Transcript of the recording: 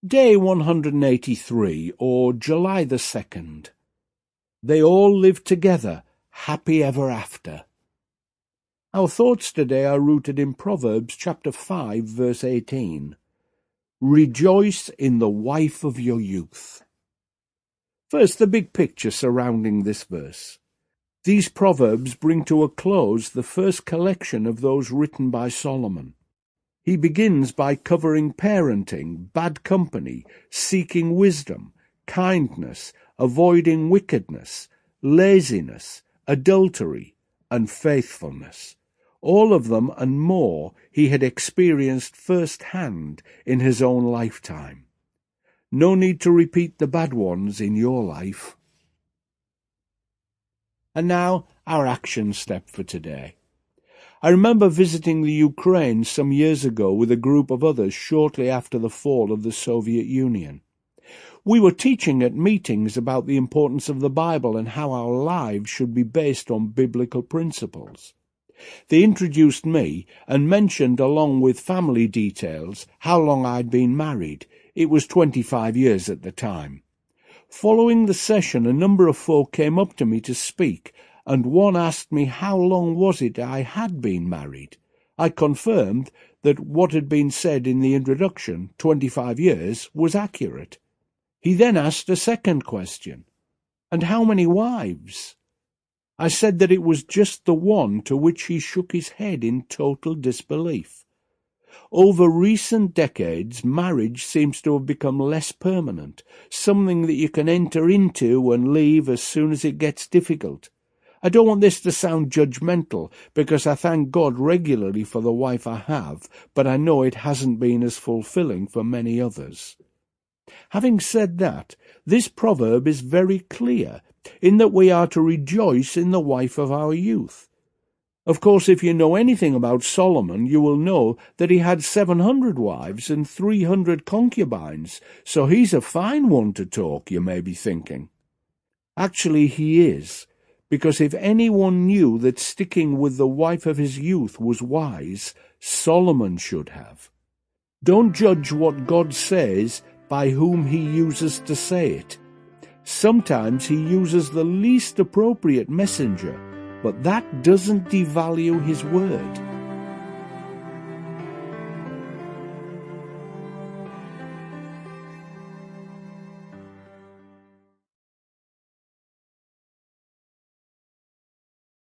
Day 183, or July the 2nd. They all lived together, happy ever after. Our thoughts today are rooted in Proverbs chapter 5, verse 18. Rejoice in the wife of your youth. First, the big picture surrounding this verse. These proverbs bring to a close the first collection of those written by Solomon. He begins by covering parenting, bad company, seeking wisdom, kindness, avoiding wickedness, laziness, adultery, and faithfulness. All of them and more he had experienced firsthand in his own lifetime. No need to repeat the bad ones in your life. And now, our action step for today. I remember visiting the Ukraine some years ago with a group of others shortly after the fall of the Soviet Union. We were teaching at meetings about the importance of the Bible and how our lives should be based on biblical principles. They introduced me and mentioned, along with family details, how long I'd been married. It was 25 years at the time. Following the session, a number of folk came up to me to speak, and one asked me how long was it I had been married. I confirmed that what had been said in the introduction, 25 years, was accurate. He then asked a second question, and how many wives? I said that it was just the one, to which he shook his head in total disbelief. Over recent decades, marriage seems to have become less permanent, something that you can enter into and leave as soon as it gets difficult. I don't want this to sound judgmental, because I thank God regularly for the wife I have, but I know it hasn't been as fulfilling for many others. Having said that, this proverb is very clear, in that we are to rejoice in the wife of our youth. Of course, if you know anything about Solomon, you will know that he had 700 wives and 300 concubines, so he's a fine one to talk, you may be thinking. Actually, he is, because if anyone knew that sticking with the wife of his youth was wise, Solomon should have. Don't judge what God says by whom he uses to say it. Sometimes he uses the least appropriate messenger, but that doesn't devalue his word.